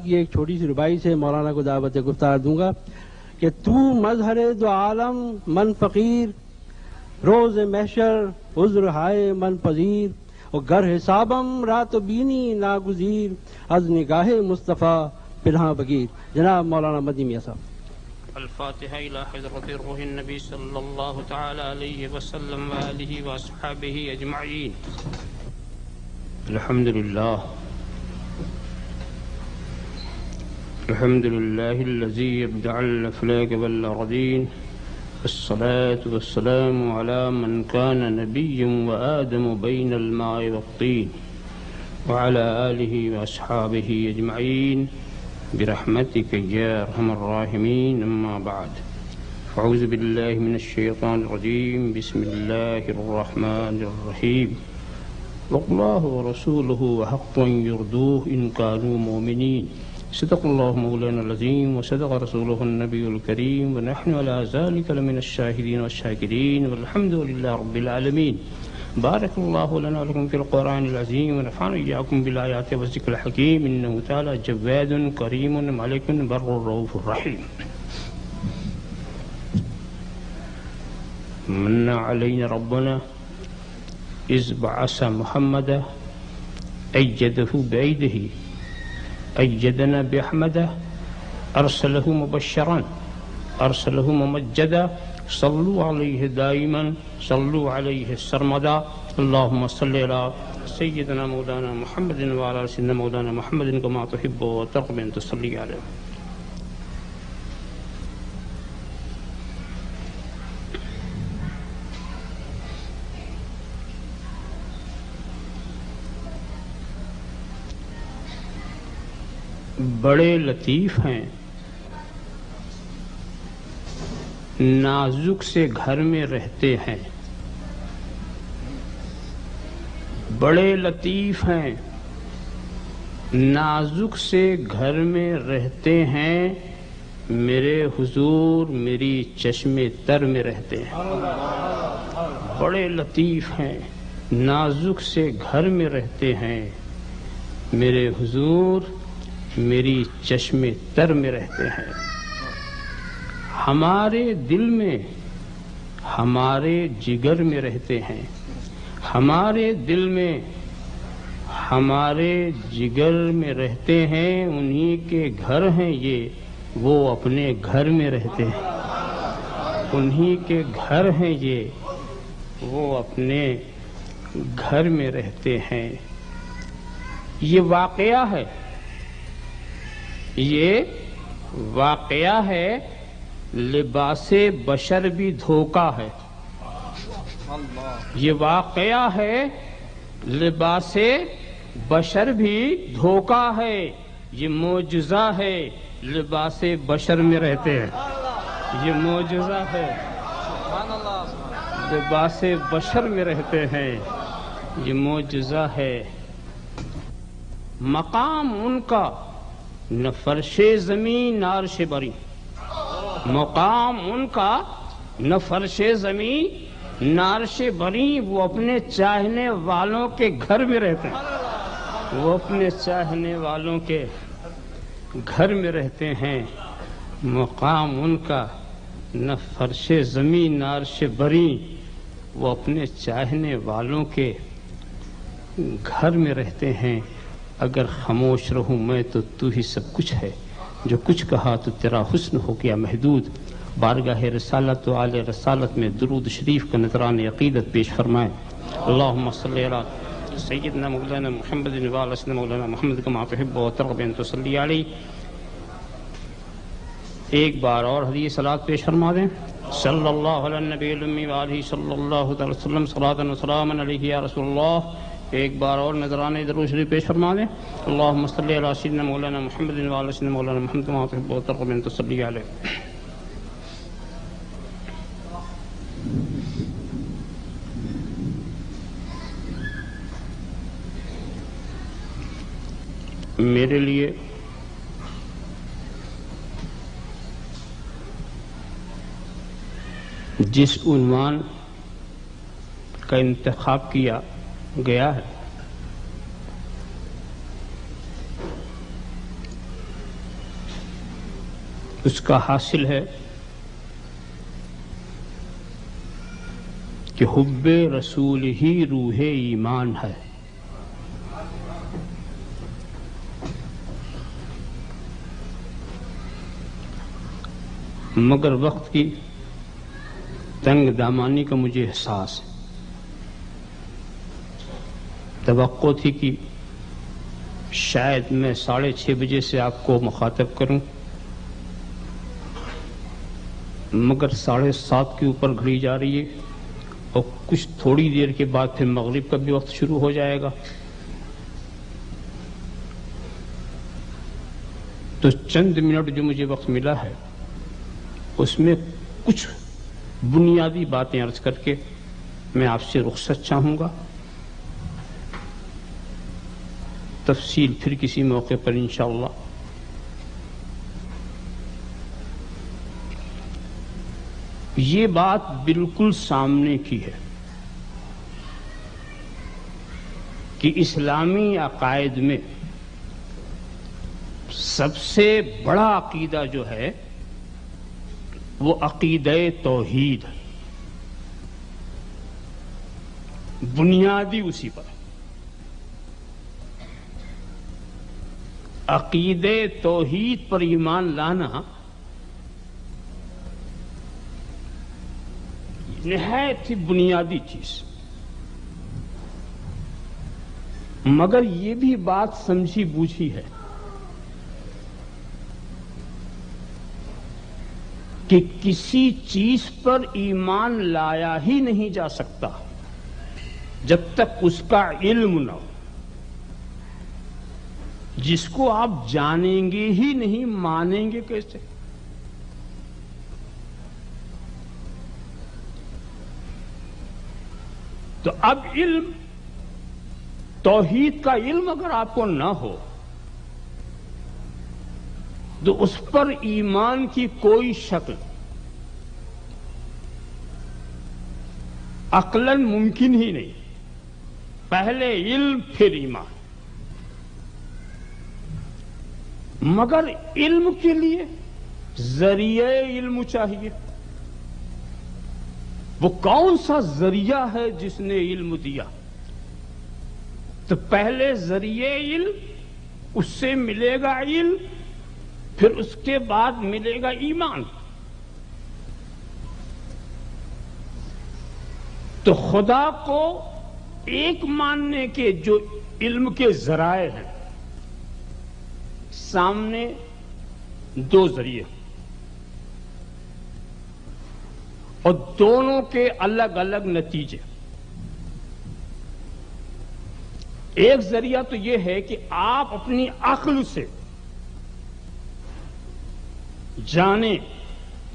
یہ ایک چھوٹی سی ربائی سے مولانا کو دعوت گفتار دوں گا کہ تو مظہر دو عالم من فقیر، روز محشر عذر ہائے من پذیر، اور گر حسابم رات و بینی ناگزیر، از نگاہ مصطفیٰ پنہاں بگیر۔ جناب مولانا مدنی میاں صاحب۔ الفاتحة إلى حضرة الروح النبي صلى الله تعالى عليه وسلم وآله وأصحابه أجمعين. الحمد لله الذي يبدع الأفلاك والأرضين، الصلاة والسلام على من كان نبيا وآدم بين الماء والطين، وعلى آله وأصحابه أجمعين برحمتك يا أرحم الراحمين. أما بعد، أعوذ بالله من الشيطان الرجيم. بسم الله الرحمن الرحيم. والله ورسوله وحقا يرضوه إن كانوا مؤمنين. صدق الله مولانا العظيم وصدق رسوله النبي الكريم، ونحن على ذلك لمن الشاهدين والشاكرين، والحمد لله رب العالمين. بارك الله لنا ولكم في القرآن العظيم، ونفعنا إياكم بالآيات والذكر الحكيم، إنه تعالى جواد كريم ملك بر رؤوف رحيم. من علينا ربنا إذ بعث محمدا أيده بأيده، أيدنا بأحمده، أرسله مبشرا أرسله ممجدا، صلوا عليه دائما صلوا عليه سرمدا. اللهم صل على سيدنا مولانا محمد وعلى سيدنا مولانا محمد كما تحب وترغب أن تصلي عليه. بڑے لطیف ہیں، نازک سے گھر میں رہتے ہیں. بڑے لطیف ہیں، نازک سے گھر میں رہتے ہیں، میرے حضور میری چشم تر میں رہتے ہیں. بڑے لطیف ہیں، نازک سے گھر میں رہتے ہیں، میرے حضور میری چشم تر میں رہتے ہیں. ہمارے دل میں ہمارے جگر میں رہتے ہیں، ہمارے دل میں ہمارے جگر میں رہتے ہیں، انہی کے گھر ہیں یہ وہ اپنے گھر میں رہتے ہیں. انہی کے گھر ہیں یہ وہ اپنے گھر میں رہتے ہیں. یہ واقعہ ہے، یہ واقعہ ہے، لباس بشر بھی دھوکہ ہے. یہ واقعہ ہے، لباس بشر بھی دھوکہ ہے. یہ معجزہ ہے، لباس بشر میں رہتے ہیں. یہ معجزہ ہے، لباس بشر میں رہتے ہیں. یہ معجزہ ہے. مقام ان کا نہ فرش زمین نہ عرش بری، مقام ان کا نہ فرش زمین نہ عرش بری. وہ اپنے چاہنے والوں کے گھر میں رہتے ہیں، وہ اپنے چاہنے والوں کے گھر میں رہتے ہیں. مقام ان کا نہ فرش زمین نہ عرش بری، وہ اپنے چاہنے والوں کے گھر میں رہتے ہیں. اگر خاموش رہوں میں تو ہی سب کچھ ہے، جو کچھ کہا تو تیرا حسن ہو گیا محدود. بارگاہ رسالت و آل رسالت میں درود شریف کا نذران عقیدت پیش فرمائیں. اللہم صلی علی سیدنا مولانا محمد وعلی سیدنا مولانا محمد کما تحب وترغب ان تصلی علیہ. ایک بار اور حدیث صلاۃ پیش فرما دیں. صلی اللہ علی النبی الامی وآلہ صلی اللہ علیہ وسلم صلاۃ و سلاما علیہ یا رسول اللہ. ایک بار اور نذران درود شریف پیش فرما دیں. اللہم صلی علی سیدنا مولانا محمد وعلی سیدنا مولانا محمد کما تحب وترغب ان تصلی علیہ. میرے لیے جس عنوان کا انتخاب کیا گیا ہے اس کا حاصل ہے کہ حب رسول ہی روح ایمان ہے. مگر وقت کی تنگ دامانی کا مجھے احساس ہے. توقع تھی کہ شاید میں 6:30 بجے سے آپ کو مخاطب کروں، مگر 7:30 کے اوپر گھڑی جا رہی ہے اور کچھ تھوڑی دیر کے بعد پھر مغرب کا بھی وقت شروع ہو جائے گا. تو چند منٹ جو مجھے وقت ملا ہے اس میں کچھ بنیادی باتیں عرض کر کے میں آپ سے رخصت چاہوں گا. تفصیل پھر کسی موقع پر انشاءاللہ. یہ بات بالکل سامنے کی ہے کہ اسلامی عقائد میں سب سے بڑا عقیدہ جو ہے وہ عقیدہ توحید ہے. بنیادی اسی پر عقیدہ توحید پر ایمان لانا نہایت ہی بنیادی چیز. مگر یہ بھی بات سمجھی بوجھی ہے کہ کسی چیز پر ایمان لایا ہی نہیں جا سکتا جب تک اس کا علم نہ ہو. جس کو آپ جانیں گے ہی نہیں مانیں گے کیسے؟ تو اب علم توحید کا علم اگر آپ کو نہ ہو تو اس پر ایمان کی کوئی شکل عقلاً ممکن ہی نہیں. پہلے علم پھر ایمان. مگر علم کے لیے ذریعہ علم چاہیے. وہ کون سا ذریعہ ہے جس نے علم دیا؟ تو پہلے ذریعہ علم، اس سے ملے گا علم، پھر اس کے بعد ملے گا ایمان. تو خدا کو ایک ماننے کے جو علم کے ذرائع ہیں، سامنے دو ذریعے اور دونوں کے الگ الگ نتیجے. ایک ذریعہ تو یہ ہے کہ آپ اپنی عقل سے جانیں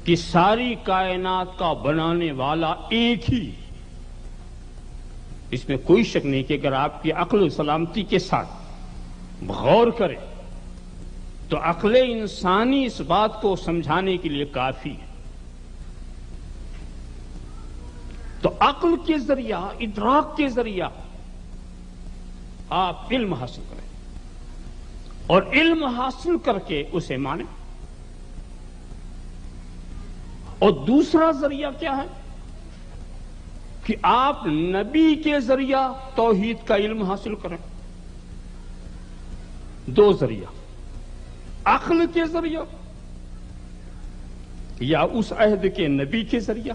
کہ ساری کائنات کا بنانے والا ایک ہی. اس میں کوئی شک نہیں کہ اگر آپ کی عقل سلامتی کے ساتھ غور کریں تو عقل انسانی اس بات کو سمجھانے کے لیے کافی ہے. تو عقل کے ذریعہ، ادراک کے ذریعہ آپ علم حاصل کریں اور علم حاصل کر کے اسے مانیں. اور دوسرا ذریعہ کیا ہے کہ آپ نبی کے ذریعہ توحید کا علم حاصل کریں. دو ذریعہ، عقل کے ذریعہ یا اس عہد کے نبی کے ذریعہ.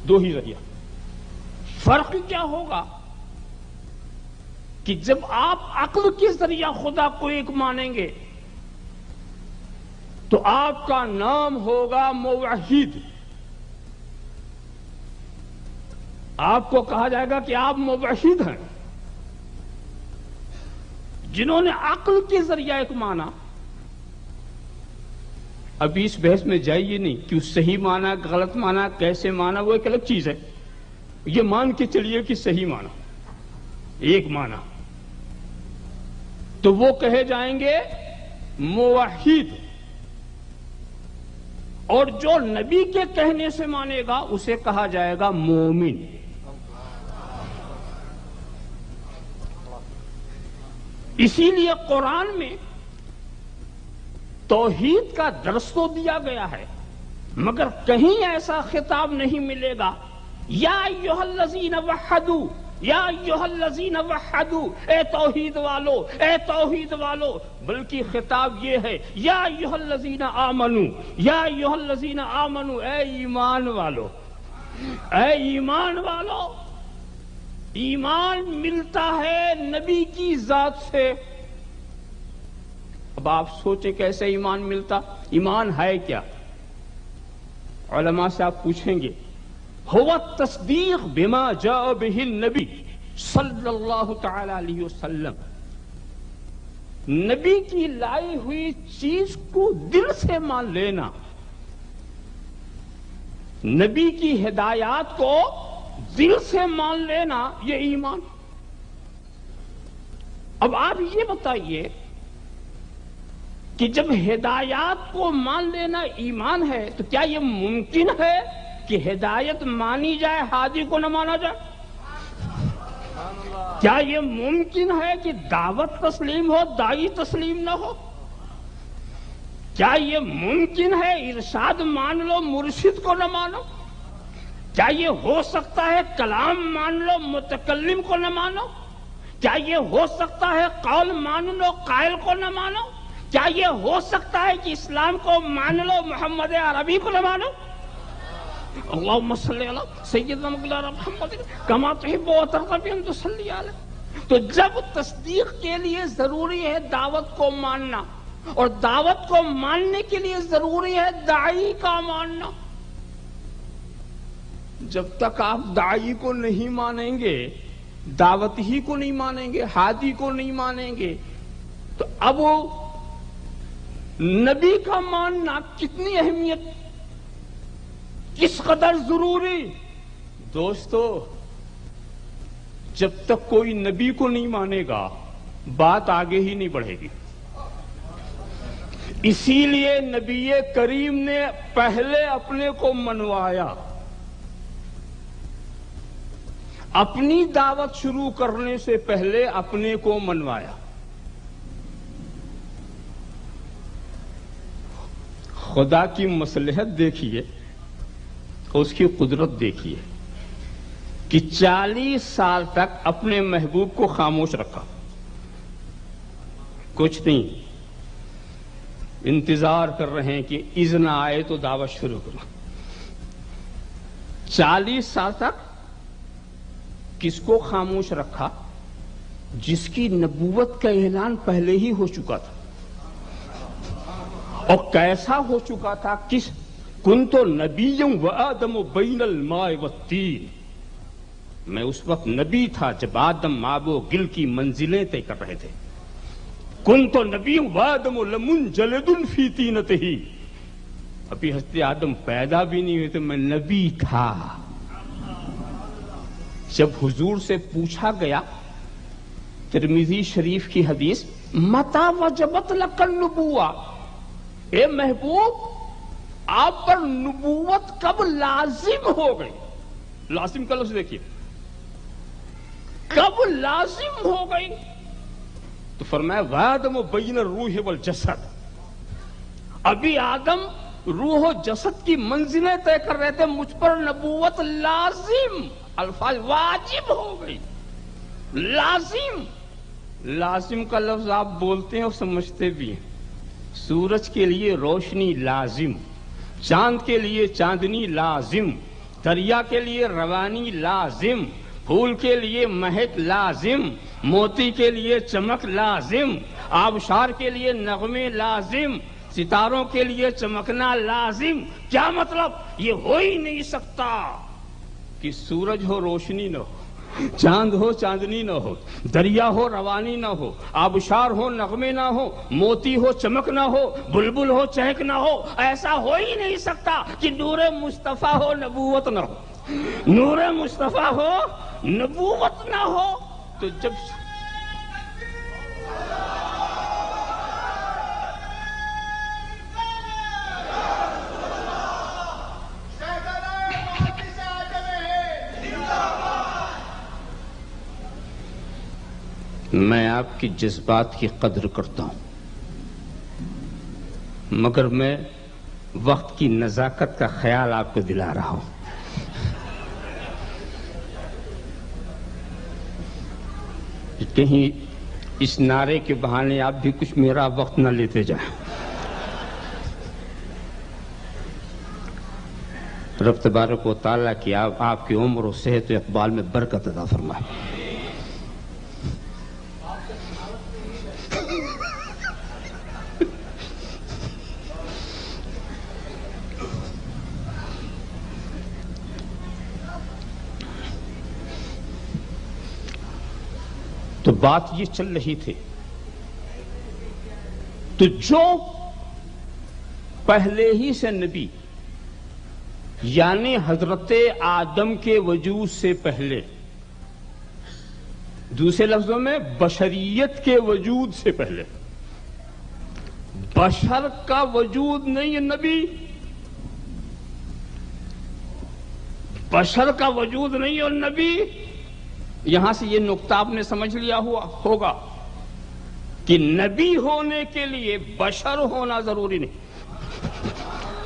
دو ہی ذریعہ. فرق کیا ہوگا کہ جب آپ عقل کے ذریعہ خدا کو ایک مانیں گے تو آپ کا نام ہوگا موحد. آپ کو کہا جائے گا کہ آپ موحد ہیں. جنہوں نے عقل کے ذریعہ ایک مانا، ابھی اس بحث میں جائیے نہیں کہ صحیح مانا غلط مانا کیسے مانا، وہ ایک الگ چیز ہے. یہ مان کے چلیے کہ صحیح مانا، ایک مانا، تو وہ کہے جائیں گے موحد. اور جو نبی کے کہنے سے مانے گا اسے کہا جائے گا مومن. اسی لیے قرآن میں توحید کا درس تو دیا گیا ہے، مگر کہیں ایسا خطاب نہیں ملے گا یا ایھا الذین وحدوا، یا ایھا الذین وحدوا، اے توحید والو، اے توحید والو، بلکہ خطاب یہ ہے یا ایھا الذین آمنوا، یا ایھا الذین آمنوا، اے ایمان والو، اے ایمان والو۔ ایمان ملتا ہے نبی کی ذات سے۔ اب آپ سوچیں کیسے ایمان ملتا؟ ایمان ہے کیا؟ علماء سے آپ پوچھیں گے، هو التصدیق بما جاء به النبی صلی اللہ تعالی علیہ وسلم، نبی کی لائی ہوئی چیز کو دل سے مان لینا، نبی کی ہدایات کو دل سے مان لینا، یہ ایمان۔ اب آپ یہ بتائیے کہ جب ہدایات کو مان لینا ایمان ہے تو کیا یہ ممکن ہے کہ ہدایت مانی جائے ہادی کو نہ مانا جائے؟ کیا یہ ممکن ہے کہ دعوت تسلیم ہو داعی تسلیم نہ ہو؟ کیا یہ ممکن ہے ارشاد مان لو مرشد کو نہ مانو؟ کیا یہ ہو سکتا ہے کلام مان لو متکلم کو نہ مانو؟ کیا یہ ہو سکتا ہے قول مان لو قائل کو نہ مانو؟ کیا یہ ہو سکتا ہے کہ اسلام کو مان لو محمد عربی کو نہ مانو؟ اللہم صلی علی سیدنا مولانا محمد کما تحب و ترضى ان تصلی علیہ۔ تو جب تصدیق کے لیے ضروری ہے دعوت کو ماننا، اور دعوت کو ماننے کے لیے ضروری ہے داعی کا ماننا، جب تک آپ داعی کو نہیں مانیں گے، دعوت ہی کو نہیں مانیں گے، ہادی کو نہیں مانیں گے، تو اب وہ نبی کا ماننا کتنی اہمیت، کس قدر ضروری۔ دوستو، جب تک کوئی نبی کو نہیں مانے گا بات آگے ہی نہیں بڑھے گی۔ اسی لیے نبی کریم نے پہلے اپنے کو منوایا، اپنی دعوت شروع کرنے سے پہلے اپنے کو منوایا۔ خدا کی مصلحت دیکھیے، اس کی قدرت دیکھیے کہ 40 سال تک اپنے محبوب کو خاموش رکھا، کچھ نہیں، انتظار کر رہے ہیں کہ اذن آئے تو دعوت شروع کرو۔ 40 سال تک کس کو خاموش رکھا؟ جس کی نبوت کا اعلان پہلے ہی ہو چکا تھا، اور کیسا ہو چکا تھا؟ کس کنت نبیا وآدم بین الماء والطین، میں اس وقت نبی تھا جب آدم آب و گل کی منزلیں طے کر رہے تھے۔ کنت نبی وآدم لمنجلد فی طینتہ، ابھی حضرت آدم پیدا بھی نہیں ہوئے تو میں نبی تھا۔ جب حضور سے پوچھا گیا، ترمذی شریف کی حدیث، متی وجبت لک النبوہ، اے محبوب آپ پر نبوت کب لازم ہو گئی؟ لازم کا لفظ دیکھیے، کب لازم ہو گئی؟ تو فرمایا وآدم بین الروح والجسد، ابھی آدم روح و جسد کی منزلیں طے کر رہے تھے، مجھ پر نبوت لازم، الفاظ واجب ہو گئی۔ لازم، لازم کا لفظ آپ بولتے ہیں اور سمجھتے بھی ہیں۔ سورج کے لیے روشنی لازم، چاند کے لیے چاندنی لازم، دریا کے لیے روانی لازم، پھول کے لیے مہک لازم، موتی کے لیے چمک لازم، آبشار کے لیے نغمے لازم، ستاروں کے لیے چمکنا لازم۔ کیا مطلب؟ یہ ہو ہی نہیں سکتا کہ سورج ہو روشنی نہ ہو، چاند ہو چاندنی نہ ہو، دریا ہو روانی نہ ہو، آبشار ہو نغمے نہ ہو، موتی ہو چمک نہ ہو، بلبل ہو چہک نہ ہو۔ ایسا ہو ہی نہیں سکتا کہ نور مصطفیٰ ہو نبوت نہ ہو، نور مصطفیٰ ہو نبوت نہ ہو۔ تو جب میں آپ کی جذبات کی قدر کرتا ہوں، مگر میں وقت کی نزاکت کا خیال آپ کو دلا رہا ہوں. کہیں اس نعرے کے بہانے آپ بھی کچھ میرا وقت نہ لیتے جائیں. رب تبارک و تعالیٰ کی آپ کی عمر و صحت و اقبال میں برکت عطا فرمائے. تو بات یہ چل رہی تھی، تو جو پہلے ہی سے نبی یعنی حضرت آدم کے وجود سے پہلے، دوسرے لفظوں میں بشریت کے وجود سے پہلے، بشر کا وجود نہیں ہے نبی، بشر کا وجود نہیں اور نبی. یہاں سے یہ نقطہ آپ نے سمجھ لیا ہوگا کہ نبی ہونے کے لیے بشر ہونا ضروری نہیں.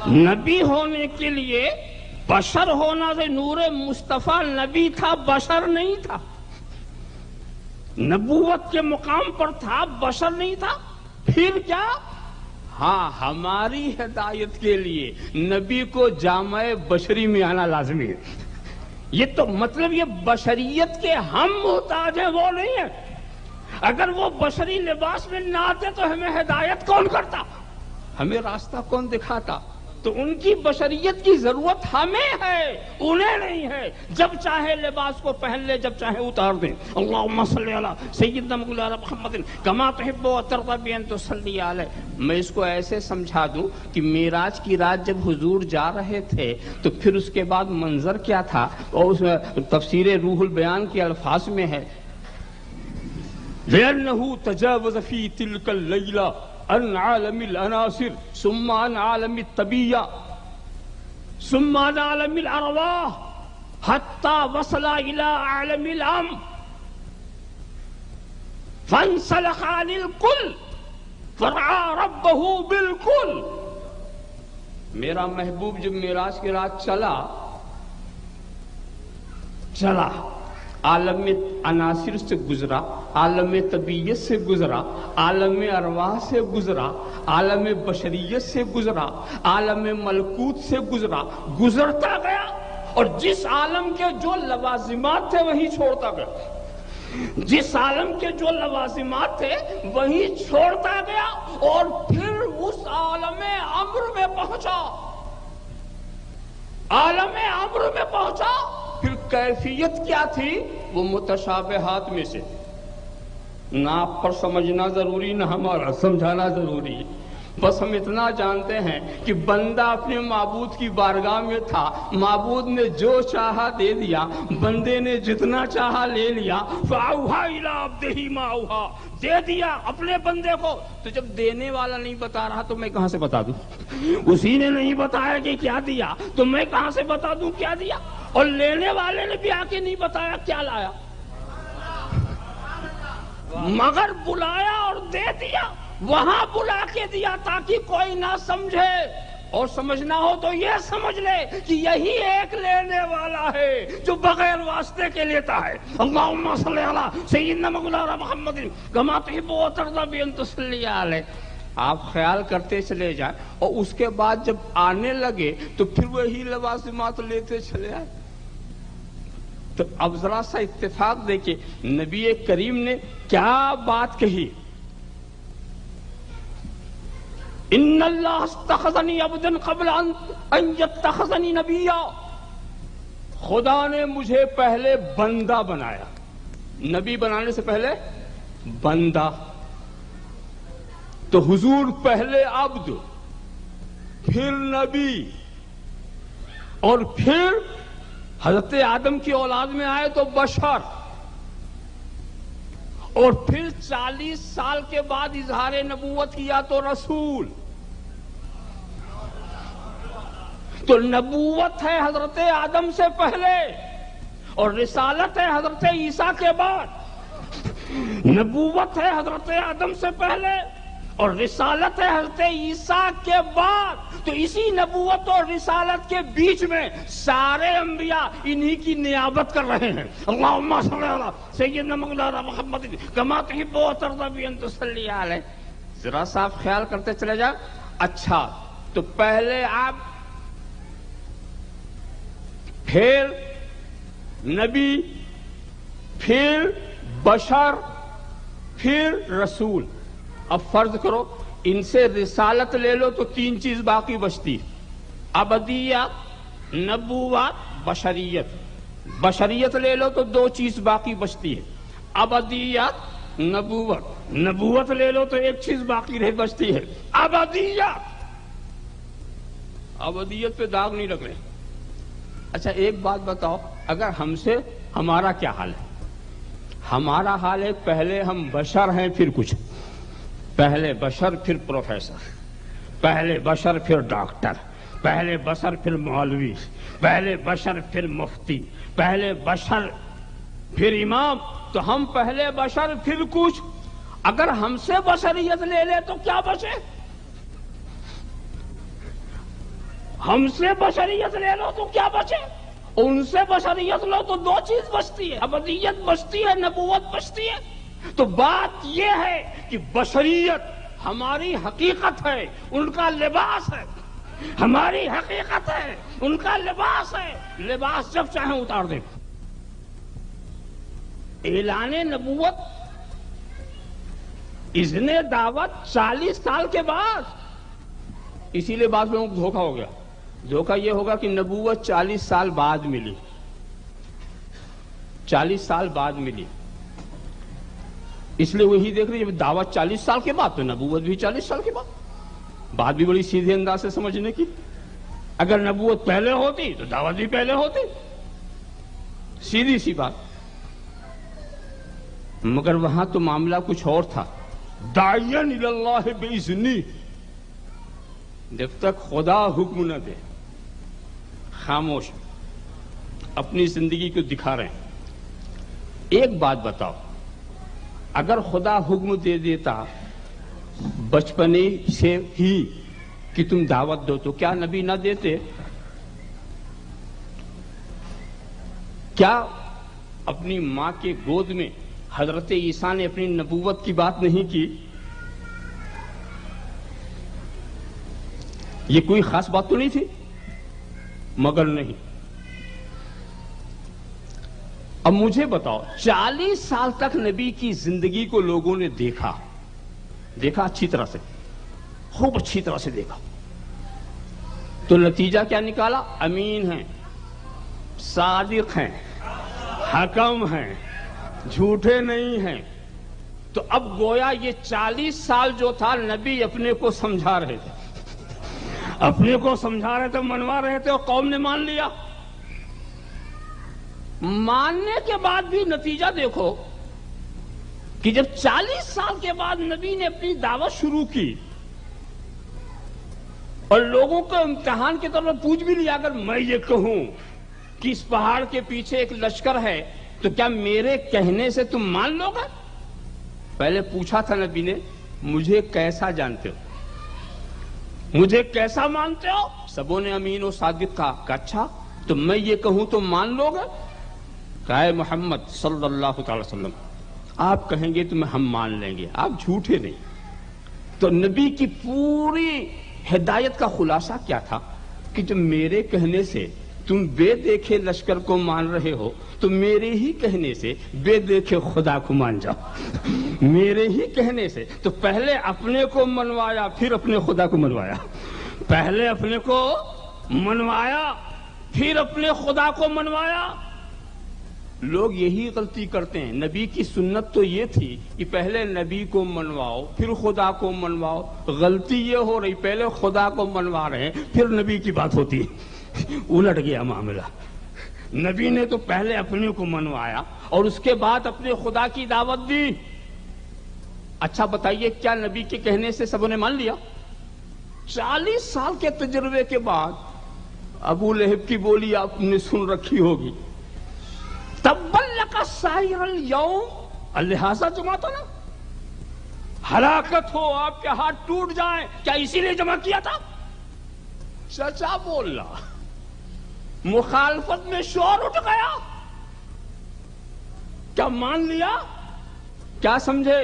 نبی ہونے کے لیے بشر ہونا سے نور مصطفیٰ نبی تھا، بشر نہیں تھا. نبوت کے مقام پر تھا، بشر نہیں تھا. پھر کیا؟ ہاں، ہماری ہدایت کے لیے نبی کو جامع بشری میں آنا لازمی ہے. یہ تو مطلب یہ بشریت کے ہم محتاج ہیں وہ نہیں ہے. اگر وہ بشری لباس میں نہ آتے تو ہمیں ہدایت کون کرتا، ہمیں راستہ کون دکھاتا؟ تو ان کی بشریت کی ضرورت ہمیں ہے، انہیں نہیں ہے. جب چاہے لباس کو پہن لے، جب چاہے اتار دیں. اللہم صلی علی سیدنا مولانا محمد کما تحب و ترضی ان تصلی علیہ. میں اس کو ایسے سمجھا دوں کہ معراج کی رات جب حضور جا رہے تھے تو پھر اس کے بعد منظر کیا تھا، اور اس تفسیر روح البیان کے الفاظ میں ہے لأنه تجاوز في تلك الليلة عن عالم العناصر ثم عن عالم الطبيعة ثم عن عالم الأرواح حتى وصل إلى عالم الأمر فانسلخ عن الكل فرعى ربه بالكل. میرا محبوب جب معراج کی رات چلا عالم عناصر سے گزرا، عالم طبیعت سے گزرا، عالم ارواح سے گزرا، عالم بشریت سے گزرا، عالم ملکوت سے گزرا، گزرتا گیا. اور جس عالم کے جو لوازمات تھے وہی چھوڑتا گیا، جس عالم کے جو لوازمات تھے وہی چھوڑتا گیا. اور پھر اس عالم امر میں پہنچا، عالم امر میں پہنچا. پھر کیفیت کیا تھی؟ وہ متشابہات میں سے. نہ آپ پر سمجھنا ضروری، نہ ہمارا سمجھانا ضروری. بس ہم اتنا جانتے ہیں کہ بندہ اپنے معبود کی بارگاہ میں تھا، معبود نے جو چاہا دے دیا، بندے نے جتنا چاہا لے لیا. فَأَوْحَىٰ إِلَىٰ عَبْدِهِ مَا أَوْحَىٰ، دے دیا اپنے بندے کو. تو جب دینے والا نہیں بتا رہا تو میں کہاں سے بتا دوں؟ اسی نے نہیں بتایا کہ کیا دیا تو میں کہاں سے بتا دوں کیا دیا؟ اور لینے والے نے بھی آ کے نہیں بتایا کیا لایا، مگر بلایا اور دے دیا. وہاں بلا کے دیا تاکہ کوئی نہ سمجھے، اور سمجھنا ہو تو یہ سمجھ لے کہ یہی ایک لینے والا ہے جو بغیر واسطے کے لیتا ہے. اللہم صلی علی سیدنا مولانا محمد کما تحب و ترضی ان تصلی علیہ. آپ خیال کرتے چلے جائیں اور اس کے بعد جب آنے لگے تو پھر وہی لوازمات لیتے چلے آئے. تو اب ذرا سا اتفاق دیکھیں نبی کریم نے کیا بات کہی. ان اللہ استخذنی عبدا قبل ان یتخذنی نبیا. خدا نے مجھے پہلے بندہ بنایا، نبی بنانے سے پہلے بندہ. تو حضور پہلے عبد، پھر نبی، اور پھر حضرت آدم کی اولاد میں آئے تو بشر، اور پھر 40 سال کے بعد اظہار نبوت کیا تو رسول. تو نبوت ہے حضرت آدم سے پہلے اور رسالت ہے حضرت عیسیٰ کے بعد. نبوت ہے حضرت آدم سے پہلے اور رسالت ہے حضرت عیسیٰ کے بعد، تو اسی نبوت اور رسالت کے بیچ میں سارے انبیاء انہی کی نیابت کر رہے ہیں. اللہم صلی علی سیدنا مولانا محمد کما تحب و ترضی ان تصلی علیہ. ذرا صاف خیال کرتے چلے جا. اچھا تو پہلے آپ، پھر نبی، پھر بشر، پھر رسول. اب فرض کرو ان سے رسالت لے لو تو تین چیز باقی بچتی ہے: ابدیت، نبوت، بشریت. بشریت لے لو تو دو چیز باقی بچتی ہے: ابدیت، نبوت. نبوت لے لو تو ایک چیز باقی رہ بچتی ہے: ابدیت. ابدیت پہ داغ نہیں لگ رہے. اچھا ایک بات بتاؤ، اگر ہم سے ہمارا کیا حال ہے؟ ہمارا حال ہے پہلے ہم بشر ہیں پھر کچھ، پہلے بشر پھر پروفیسر، پہلے بشر پھر ڈاکٹر، پہلے بشر پھر مولوی، پہلے بشر پھر مفتی، پہلے بشر پھر امام. تو ہم پہلے بشر پھر کچھ. اگر ہم سے بشریت لے لے تو کیا بچے؟ ہم سے بشریت لے لو تو کیا بچے؟ ان سے بشریت لو تو دو چیز بچتی ہے: ابدیت بچتی ہے، نبوت بچتی ہے. تو بات یہ ہے کہ بشریت ہماری حقیقت ہے، ان کا لباس ہے. ہماری حقیقت ہے، ان کا لباس ہے. لباس جب چاہیں اتار دیں. اعلان نبوت، اذن دعوت 40 سال کے بعد. اسی لیے بعض لوگوں کو دھوکہ ہو گیا. دھوکہ یہ ہوگا کہ نبوت 40 سال بعد ملی، 40 سال بعد ملی. اس لیے وہی دیکھ رہی ہے دعوت 40 سال کے بعد تو نبوت بھی 40 سال کے بعد. بات بھی بڑی سیدھے انداز سے سمجھنے کی. اگر نبوت پہلے ہوتی تو دعوت بھی پہلے ہوتی، سیدھی سی بات. مگر وہاں تو معاملہ کچھ اور تھا. داعین الی اللہ باذنہ. جب تک خدا حکم نہ دے خاموش، اپنی زندگی کو دکھا رہے ہیں. ایک بات بتاؤ، اگر خدا حکم دے دیتا بچپنے سے ہی کہ تم دعوت دو تو کیا نبی نہ دیتے؟ کیا اپنی ماں کے گود میں حضرت عیسیٰ نے اپنی نبوت کی بات نہیں کی؟ یہ کوئی خاص بات تو نہیں تھی؟ مگر نہیں. اب مجھے بتاؤ، 40 سال تک نبی کی زندگی کو لوگوں نے دیکھا اچھی طرح سے، خوب اچھی طرح سے دیکھا. تو نتیجہ کیا نکالا؟ امین ہیں، صادق ہیں، حکم ہیں، جھوٹے نہیں ہیں. تو اب گویا یہ 40 سال جو تھا نبی اپنے کو سمجھا رہے تھے، اپنے کو سمجھا رہے تھے، منوا رہے تھے، اور قوم نے مان لیا. ماننے کے بعد بھی نتیجہ دیکھو کہ جب 40 سال کے بعد نبی نے اپنی دعوت شروع کی اور لوگوں کو امتحان کے طور پر پوچھ بھی لیا، اگر میں یہ کہوں کہ اس پہاڑ کے پیچھے ایک لشکر ہے تو کیا میرے کہنے سے تم مان لو گے؟ پہلے پوچھا تھا نبی نے، مجھے کیسا جانتے ہو، مجھے کیسا مانتے ہو؟ سبوں نے امین و صادق کہا کہ اچھا تو میں یہ کہوں تو مان لو گے؟ کہا اے محمد صلی اللہ تعالی وسلم، آپ کہیں گے تو ہم مان لیں گے، آپ جھوٹے نہیں. تو نبی کی پوری ہدایت کا خلاصہ کیا تھا کہ جب میرے کہنے سے تم بے دیکھے لشکر کو مان رہے ہو تو میرے ہی کہنے سے بے دیکھے خدا کو مان جاؤ. میرے ہی کہنے سے. تو پہلے اپنے کو منوایا پھر اپنے خدا کو منوایا، پہلے اپنے کو منوایا پھر اپنے خدا کو منوایا. لوگ یہی غلطی کرتے ہیں. نبی کی سنت تو یہ تھی کہ پہلے نبی کو منواؤ پھر خدا کو منواؤ. غلطی یہ ہو رہی پہلے خدا کو منوا رہے ہیں پھر نبی کی بات ہوتی ہے. الٹ گیا معاملہ. نبی نے تو پہلے اپنے کو منوایا اور اس کے بعد اپنے خدا کی دعوت دی. اچھا بتائیے کیا نبی کے کہنے سے سبوں نے مان لیا؟ 40 سال کے تجربے کے بعد ابو لہب کی بولی آپ نے سن رکھی ہوگی، تبا لک سائر الیوم، لہذا جماعتنا، ہلاکت ہو، آپ کے ہاتھ ٹوٹ جائیں، کیا اسی لیے جمع کیا تھا؟ چچا بول رہا، مخالفت میں شور اٹھ گیا، کیا مان لیا؟ کیا سمجھے؟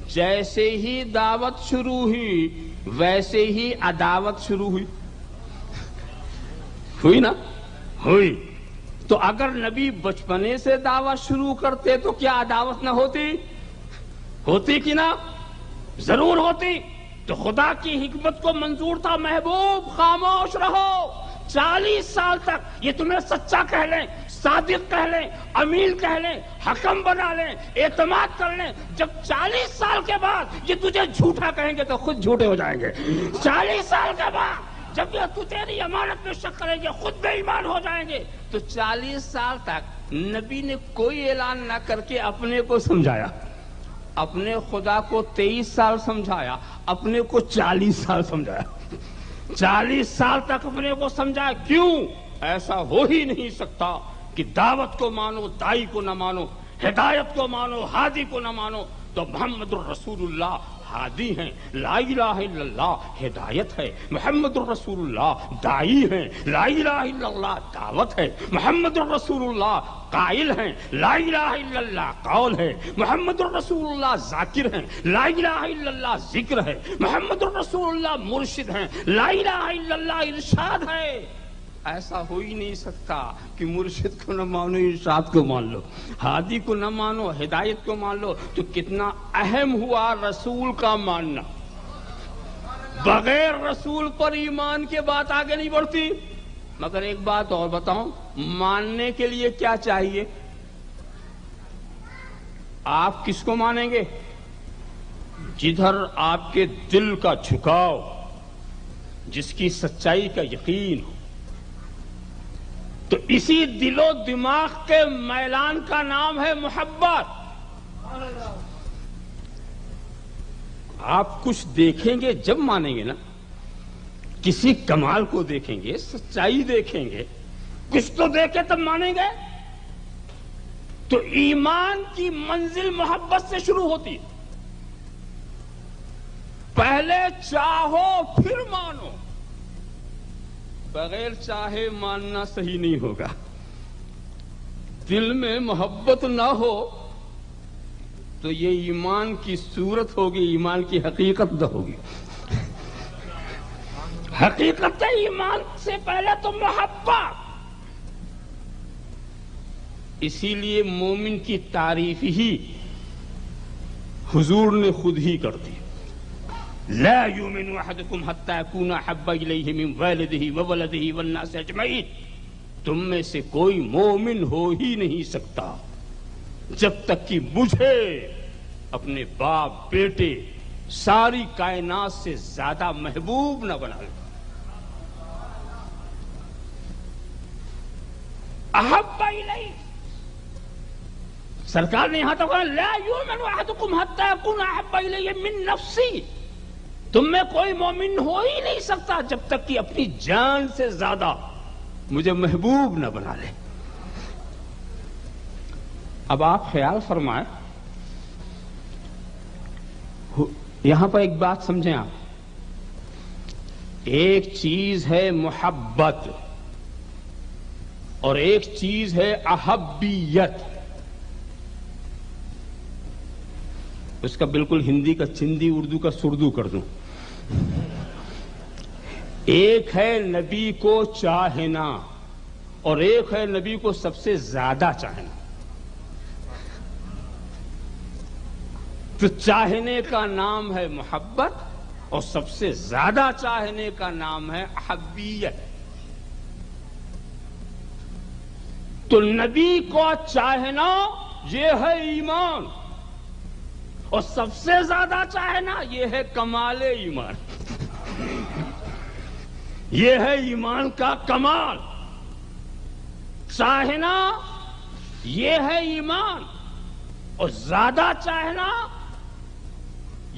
جیسے ہی دعوت شروع ہوئی ویسے ہی عداوت شروع ہوئی، ہوئی نا؟ ہوئی۔ تو اگر نبی بچپنے سے دعوت شروع کرتے تو کیا عداوت نہ ہوتی؟ ہوتی کہ نہ؟ ضرور ہوتی۔ تو خدا کی حکمت کو منظور تھا، محبوب خاموش رہو 40 سال تک، یہ تمہیں سچا کہہ لیں، صادق کہہ لیں، امین کہہ لیں، حکم بنا لیں، اعتماد کر لیں، جب 40 سال کے بعد یہ تجھے جھوٹا کہیں گے تو خود جھوٹے ہو جائیں گے۔ 40 سال کے بعد جب یہ تو تیری امانت میں شک کریں گے خود بے ایمان ہو جائیں گے۔ تو 40 سال تک نبی نے کوئی اعلان نہ کر کے اپنے کو سمجھایا، اپنے خدا کو 23 سال سمجھایا، اپنے کو 40 سال سمجھایا، 40 سال تک اپنے کو سمجھایا۔ کیوں؟ ایسا ہو ہی نہیں سکتا کہ دعوت کو مانو دائی کو نہ مانو، ہدایت کو مانو ہادی کو نہ مانو۔ تو محمد الرسول اللہ ہادی ہیں، لا الہ الا اللہ ہدایت ہے، محمد الرسول اللہ دائی ہیں، لا الہ الا اللہ دعوت ہے، محمد الرسول اللہ قائل ہیں، لا الہ الا اللہ قول ہے، محمد الرسول اللہ ذاکر ہیں، لا الہ الا اللہ ذکر ہے، محمد الرسول اللہ مرشد ہیں، لا الہ الا اللہ ارشاد ہے۔ ایسا ہو ہی نہیں سکتا کہ مرشد کو نہ مانو ارشاد کو مان لو، ہادی کو نہ مانو ہدایت کو مان لو۔ تو کتنا اہم ہوا رسول کا ماننا، بغیر رسول پر ایمان کے بات آگے نہیں بڑھتی۔ مگر ایک بات اور بتاؤں، ماننے کے لیے کیا چاہیے؟ آپ کس کو مانیں گے؟ جدھر آپ کے دل کا جھکاؤ، جس کی سچائی کا یقین ہو۔ تو اسی دل و دماغ کے میلان کا نام ہے محبت۔ آپ کچھ دیکھیں گے جب مانیں گے نا، کسی کمال کو دیکھیں گے، سچائی دیکھیں گے، کچھ تو دیکھے تب مانیں گے۔ تو ایمان کی منزل محبت سے شروع ہوتی ہے۔ پہلے چاہو پھر مانو، بغیر چاہے ماننا صحیح نہیں ہوگا۔ دل میں محبت نہ ہو تو یہ ایمان کی صورت ہوگی، ایمان کی حقیقت نہ ہوگی۔ حقیقت ایمان سے پہلے تو محبت۔ اسی لیے مومن کی تعریف ہی حضور نے خود ہی کر دی۔ لا یؤمن احدکم حتی یکون احب الیہ من والدہ وولدہ والناس اجمعین۔ تم میں سے کوئی مومن ہو ہی نہیں سکتا جب تک کہ مجھے اپنے باپ بیٹے ساری کائنات سے زیادہ محبوب نہ بنا لے۔ احب الیہ، سرکار نے یہاں تک کہا لا یؤمن احدکم حتی یکون احب الیہ من نفسی۔ تم میں کوئی مومن ہو ہی نہیں سکتا جب تک کہ اپنی جان سے زیادہ مجھے محبوب نہ بنا لے۔ اب آپ خیال فرمائیں، یہاں پر ایک بات سمجھیں آپ، ایک چیز ہے محبت اور ایک چیز ہے احبیت۔ اس کا بالکل ہندی کا چندی اردو کا سردو کر دوں۔ ایک ہے نبی کو چاہنا اور ایک ہے نبی کو سب سے زیادہ چاہنا۔ تو چاہنے کا نام ہے محبت اور سب سے زیادہ چاہنے کا نام ہے احبیت۔ تو نبی کو چاہنا یہ ہے ایمان اور سب سے زیادہ چاہنا یہ ہے کمال ایمان، یہ ہے ایمان کا کمال۔ چاہنا یہ ہے ایمان اور زیادہ چاہنا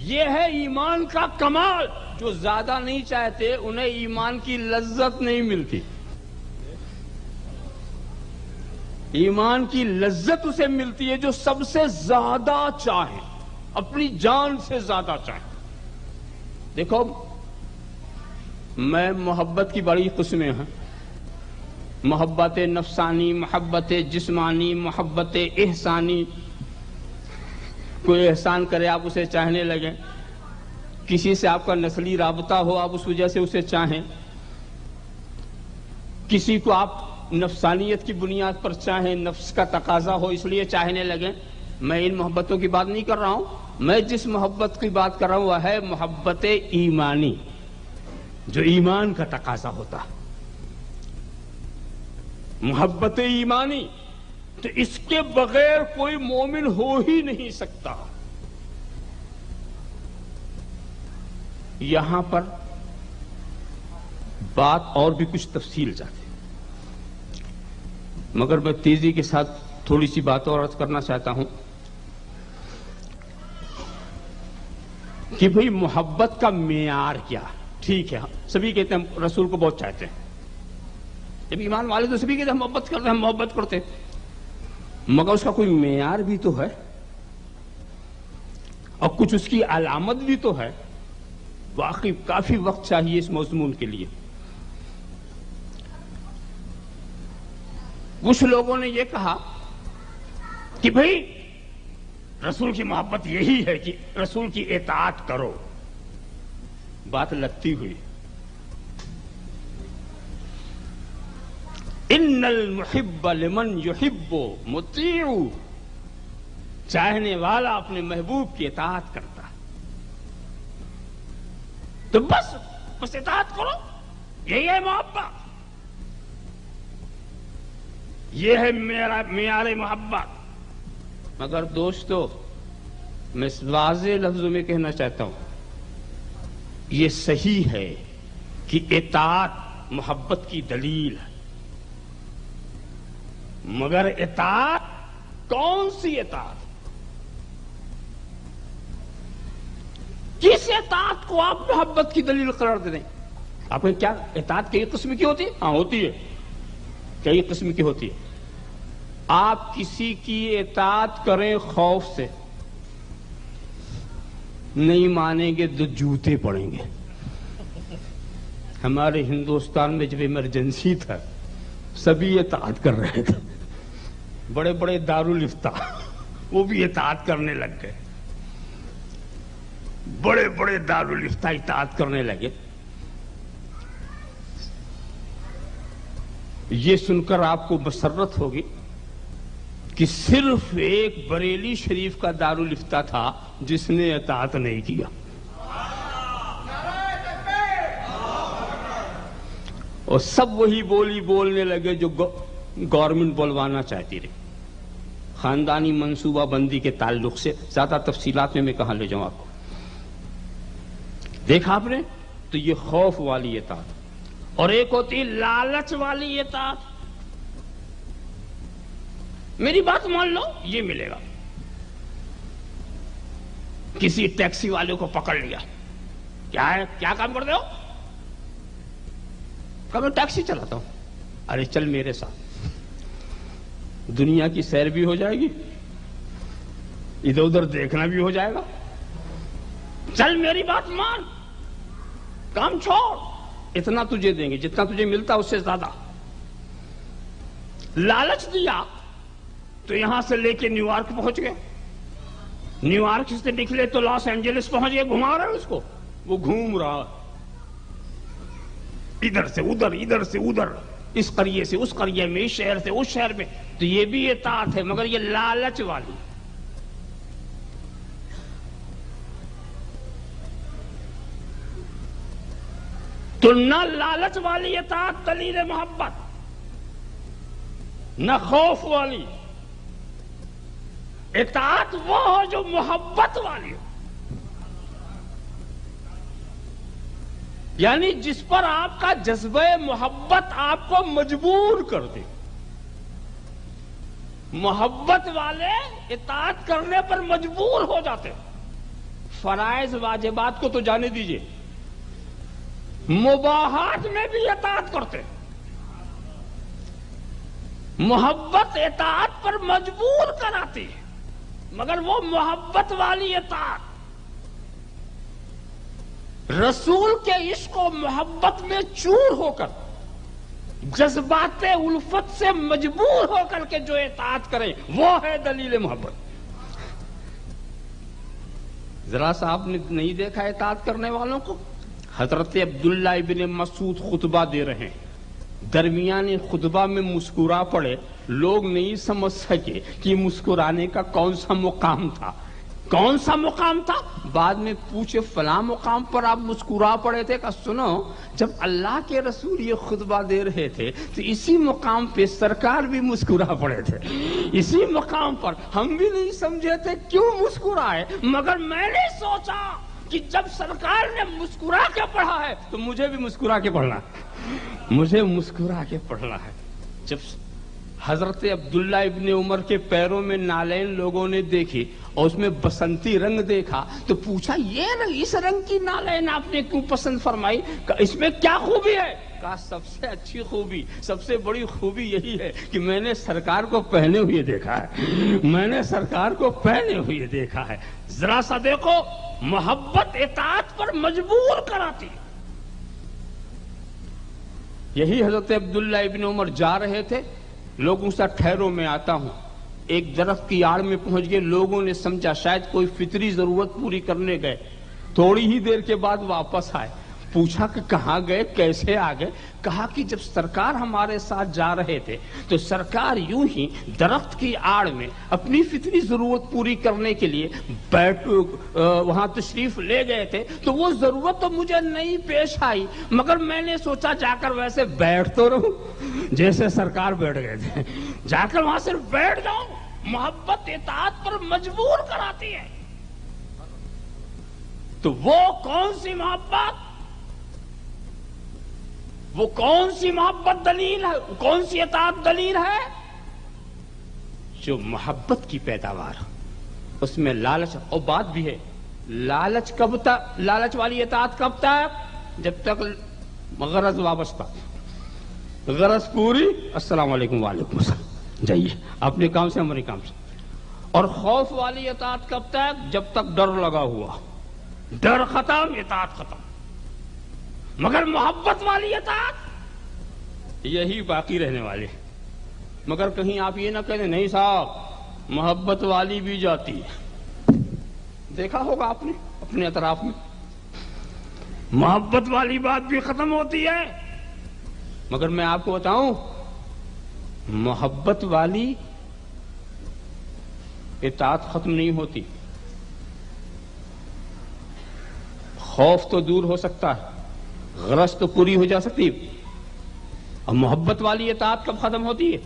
یہ ہے ایمان کا کمال۔ جو زیادہ نہیں چاہتے انہیں ایمان کی لذت نہیں ملتی۔ ایمان کی لذت اسے ملتی ہے جو سب سے زیادہ چاہے۔ اپنی جان سے زیادہ چاہیں. دیکھو میں محبت کی بڑی قسمیں ہیں. محبت نفسانی، محبت جسمانی، محبت احسانی. کوئی احسان کرے آپ اسے چاہنے لگیں، کسی سے آپ کا نسلی رابطہ ہو آپ اس وجہ سے اسے چاہیں، کسی کو آپ نفسانیت کی بنیاد پر چاہیں، نفس کا تقاضا ہو اس لیے چاہنے لگیں. میں ان محبتوں کی بات نہیں کر رہا ہوں. میں جس محبت کی بات کر رہا ہوں وہ ہے محبت ایمانی، جو ایمان کا تقاضا ہوتا. محبت ایمانی تو اس کے بغیر کوئی مومن ہو ہی نہیں سکتا. یہاں پر بات اور بھی کچھ تفصیل جاتی، مگر میں تیزی کے ساتھ تھوڑی سی بات اور عرض کرنا چاہتا ہوں کہ بھئی محبت کا معیار کیا. ٹھیک ہے سبھی کہتے ہیں رسول کو بہت چاہتے ہیں، جب ایمان والے تو سبھی کہتے ہیں محبت کرتے ہیں، محبت کرتے ہیں، مگر اس کا کوئی معیار بھی تو ہے اور کچھ اس کی علامت بھی تو ہے. واقعی کافی وقت چاہیے اس مضمون کے لیے. کچھ لوگوں نے یہ کہا کہ بھئی رسول کی محبت یہی ہے کہ رسول کی اطاعت کرو. بات لگتی ہوئی. ان المحب لمن یحب مطیع، چاہنے والا اپنے محبوب کی اطاعت کرتا ہے. تو بس اطاعت کرو، یہی ہے محبت، یہ ہے معیار محبت. مگر دوستو میں واضح لفظوں میں کہنا چاہتا ہوں یہ صحیح ہے کہ اطاعت محبت کی دلیل ہے، مگر اطاعت کون سی اطاعت؟ کس اطاعت کو آپ محبت کی دلیل قرار دے دیں؟ آپ نے کیا اطاعت کئی قسم کی ہوتی ہے؟ ہاں ہوتی ہے، کئی قسم کی ہوتی ہے. آپ کسی کی اطاعت کریں خوف سے، نہیں مانیں گے تو جوتے پڑیں گے. ہمارے ہندوستان میں جب ایمرجنسی تھا سبھی اطاعت کر رہے تھے، بڑے بڑے دارالفتہ وہ بھی اطاعت کرنے لگ گئے، بڑے بڑے دارالفتہ اطاعت کرنے لگے. یہ سن کر آپ کو مسرت ہوگی کہ صرف ایک بریلی شریف کا دارالفتہ تھا جس نے اطاعت نہیں کیا. اور سب وہی بولی بولنے لگے جو گورنمنٹ بولوانا چاہتی رہی. خاندانی منصوبہ بندی کے تعلق سے زیادہ تفصیلات میں کہاں لے جاؤں آپ کو. دیکھا آپ نے تو یہ خوف والی اطاعت، اور ایک ہوتی لالچ والی اطاعت. میری بات مان لو یہ ملے گا. کسی ٹیکسی والے کو پکڑ لیا، کیا ہے کیا کام کرتے ہو؟ کہ میں ٹیکسی چلاتا ہوں. ارے چل میرے ساتھ، دنیا کی سیر بھی ہو جائے گی، ادھر ادھر دیکھنا بھی ہو جائے گا. چل میری بات مان، کام چھوڑ، اتنا تجھے دیں گے جتنا تجھے ملتا اس سے زیادہ. لالچ دیا تو یہاں سے لے کے نیو یارک پہنچ گئے، نیو یارک سے نکلے تو لاس اینجلس پہنچ گئے. گھما رہے اس کو، وہ گھوم رہا ادھر سے ادھر، ادھر سے ادھر، اس قریے سے اس قریے میں، اس شہر سے اس شہر میں. تو یہ بھی اطاعت ہے مگر یہ لالچ والی. تو نہ لالچ والی اطاعت دلیل محبت، نہ خوف والی اطاعت وہ ہو جو محبت والی ہو، یعنی جس پر آپ کا جذبہ محبت آپ کو مجبور کر دے. محبت والے اطاعت کرنے پر مجبور ہو جاتے. فرائض واجبات کو تو جانے دیجئے، مباحات میں بھی اطاعت کرتے. محبت اطاعت پر مجبور کراتی ہے. مگر وہ محبت والی اطاعت، رسول کے عشق و محبت میں چور ہو کر، جذبات الفت سے مجبور ہو کر کے جو اطاعت کریں، وہ ہے دلیل محبت۔ ذرا سا آپ نے نہیں دیکھا اطاعت کرنے والوں کو؟ حضرت عبداللہ ابن مسعود خطبہ دے رہے ہیں، درمیان خطبہ میں مسکرا پڑے، لوگ نہیں سمجھ سکے کہ مسکرانے کا کون سا مقام تھا، کون سا مقام تھا۔ بعد میں پوچھے فلاں مقام پر آپ مسکرا پڑے تھے؟ کہ سنو، جب اللہ کے رسول یہ خطبہ دے رہے تھے تو اسی مقام پہ سرکار بھی مسکرا پڑے تھے، اسی مقام پر ہم بھی نہیں سمجھے تھے کیوں مسکرائے، مگر میں نے سوچا کہ جب سرکار نے مسکرا کے پڑھا ہے تو مجھے بھی مسکرا کے پڑھنا ہے، مجھے مسکرا کے پڑھنا ہے۔ جب حضرت عبداللہ ابن عمر کے پیروں میں نالین لوگوں نے دیکھی اور اس میں بسنتی رنگ دیکھا تو پوچھا یہ اس رنگ کی نالین آپ نے کیوں پسند فرمائی؟ اس میں کیا خوبی ہے؟ کہا سب سے اچھی خوبی، سب سے بڑی خوبی یہی ہے کہ میں نے سرکار کو پہنے ہوئے دیکھا ہے، میں نے سرکار کو پہنے ہوئے دیکھا ہے۔ ذرا سا دیکھو، محبت اطاعت پر مجبور کراتی ہے۔ یہی حضرت عبداللہ ابن عمر جا رہے تھے، لوگوں سے ٹھہرو میں آتا ہوں، ایک درخت کی آڑ میں پہنچ گئے، لوگوں نے سمجھا شاید کوئی فطری ضرورت پوری کرنے گئے، تھوڑی ہی دیر کے بعد واپس آئے، پوچھا کہ کہاں گئے، کیسے آ گئے؟ کہا کہ جب سرکار ہمارے ساتھ جا رہے تھے تو سرکار یوں ہی درخت کی آڑ میں اپنی فطری ضرورت پوری کرنے کے لیے وہاں تشریف لے گئے تھے، تو وہ ضرورت تو مجھے نہیں پیش آئی، مگر میں نے سوچا جا کر ویسے بیٹھ تو رہوں جیسے سرکار بیٹھ گئے تھے، جا کر وہاں صرف بیٹھ جاؤں۔ محبت اطاعت پر مجبور کراتی ہے۔ تو وہ کون سی محبت، وہ کون سی محبت دلیل ہے، کون سی اطاعت دلیل ہے؟ جو محبت کی پیداوار، اس میں لالچ، اور بات بھی ہے، لالچ کب تک، لالچ والی اطاعت کب تک؟ جب تک غرض وابستہ، غرض پوری، السلام علیکم وعلیکم السلام، جائیے اپنے کام سے ہمارے کام سے۔ اور خوف والی اطاعت کب تک؟ جب تک ڈر لگا ہوا، ڈر ختم، اطاعت ختم۔ مگر محبت والی اطاعت یہی باقی رہنے والے۔ مگر کہیں آپ یہ نہ کہتے نہیں صاحب محبت والی بھی جاتی ہے، دیکھا ہوگا آپ نے اپنے اطراف میں، محبت والی بات بھی ختم ہوتی ہے۔ مگر میں آپ کو بتاؤں، محبت والی اطاعت ختم نہیں ہوتی، خوف تو دور ہو سکتا ہے، غرض تو پوری ہو جا سکتی ہے۔ اور محبت والی اطاعت کب ختم ہوتی ہے؟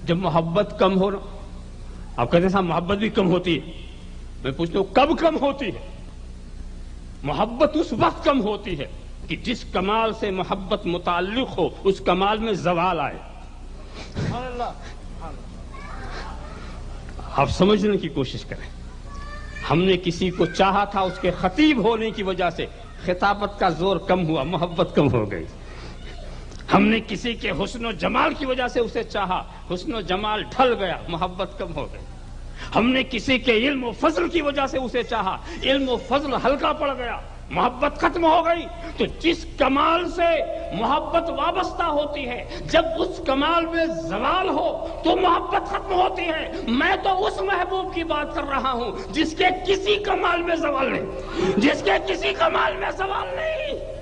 جب محبت کم ہو۔ آپ کہتے ہیں صاحب محبت بھی کم ہوتی ہے، میں پوچھتا ہوں کب کم ہوتی ہے؟ محبت اس وقت کم ہوتی ہے کہ جس کمال سے محبت متعلق ہو اس کمال میں زوال آئے۔ آپ سمجھنے کی کوشش کریں، ہم نے کسی کو چاہا تھا، اس کے خطیب ہونے کی وجہ سے خطابت کا زور کم ہوا، محبت کم ہو گئی۔ ہم نے کسی کے حسن و جمال کی وجہ سے اسے چاہا، حسن و جمال ڈھل گیا، محبت کم ہو گئی۔ ہم نے کسی کے علم و فضل کی وجہ سے اسے چاہا، علم و فضل ہلکا پڑ گیا، محبت ختم ہو گئی۔ تو جس کمال سے محبت وابستہ ہوتی ہے، جب اس کمال میں زوال ہو تو محبت ختم ہوتی ہے۔ میں تو اس محبوب کی بات کر رہا ہوں جس کے کسی کمال میں زوال نہیں، جس کے کسی کمال میں زوال نہیں۔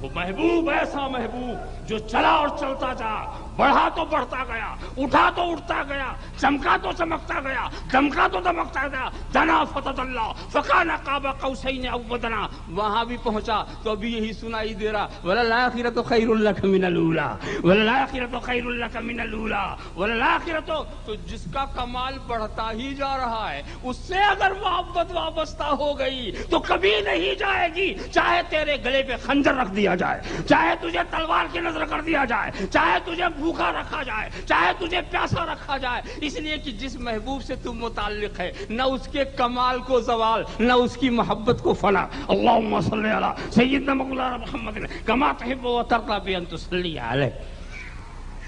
وہ محبوب ایسا محبوب جو چلا اور چلتا جا، بڑھا تو بڑھتا گیا، اٹھا تو اٹھتا گیا، چمکا تو چمکتا گیا، دمکا تو دمکتا گیا، دنا فتدلی فکان قاب قوسین او ادنی۔ وہاں بھی پہنچا تو ابھی یہی سنائی دے رہا، وللآخرۃ خیر لک من الاولی، وللآخرۃ خیر لک من الاولی، وللآخرۃ۔ تو جس کا کمال بڑھتا ہی جا رہا ہے اس سے اگر محبت وابستہ ہو گئی تو کبھی نہیں جائے گی، چاہے تیرے گلے پہ خنجر رکھ دیا جائے، چاہے تجھے تلوار کی نظر کر دیا جائے، چاہے تجھے بھوکا رکھا جائے، چاہے تجھے پیاسا رکھا جائے، اس لیے کہ جس محبوب سے تم متعلق ہے نہ اس کے کمال کو زوال، نہ اس کی محبت کو فنا۔ اللہم صلی علی سیدنا مولانا محمد کما تحب و ترضی بان تصلی علیہ۔